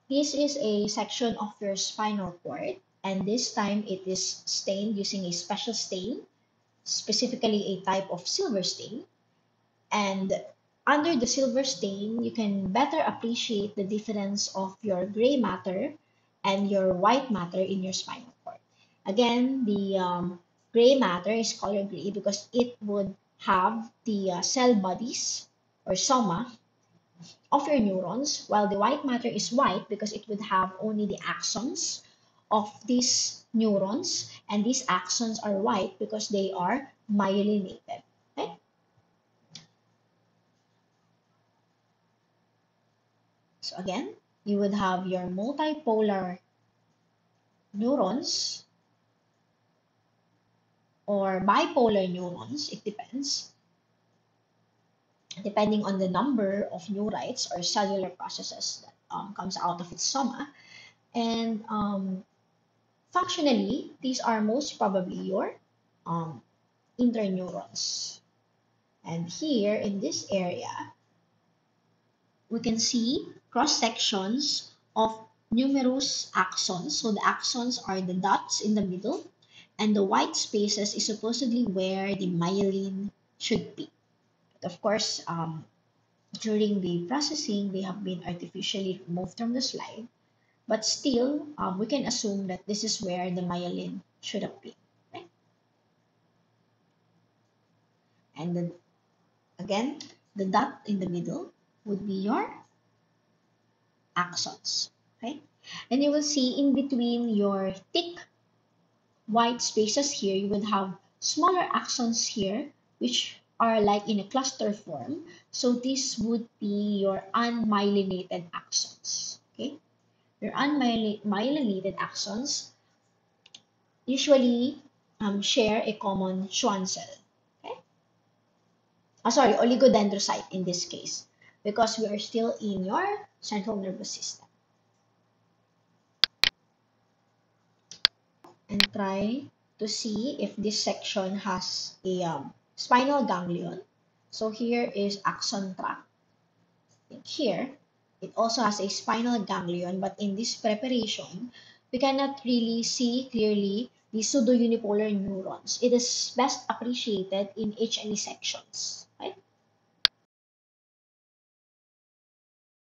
This is a section of your spinal cord, and this time it is stained using a special stain, specifically a type of silver stain. And under the silver stain, you can better appreciate the difference of your gray matter and your white matter in your spinal cord. Again, the gray matter is color gray because it would have the cell bodies or soma of your neurons, while the white matter is white because it would have only the axons of these neurons, and these axons are white because they are myelinated. Okay? So again, you would have your multipolar neurons or bipolar neurons, it depends, depending on the number of neurites or cellular processes that comes out of its soma. And functionally, these are most probably your um, interneurons. And here in this area, we can see cross sections of numerous axons. So the axons are the dots in the middle, and the white spaces is supposedly where the myelin should be. But of course, during the processing, they have been artificially removed from the slide. But still, we can assume that this is where the myelin should have been. Right? And then again, the dot in the middle would be your axons. Okay? And you will see in between your thick white spaces here, you would have smaller axons here, which are like in a cluster form. So this would be your unmyelinated axons. Okay? Your unmyelinated axons usually share a common Schwann cell. Okay? Sorry, oligodendrocyte in this case, because we are still in your central nervous system. And try to see if this section has a spinal ganglion. So here is axon tract. Here, it also has a spinal ganglion, but in this preparation, we cannot really see clearly the pseudounipolar neurons. It is best appreciated in H&E sections.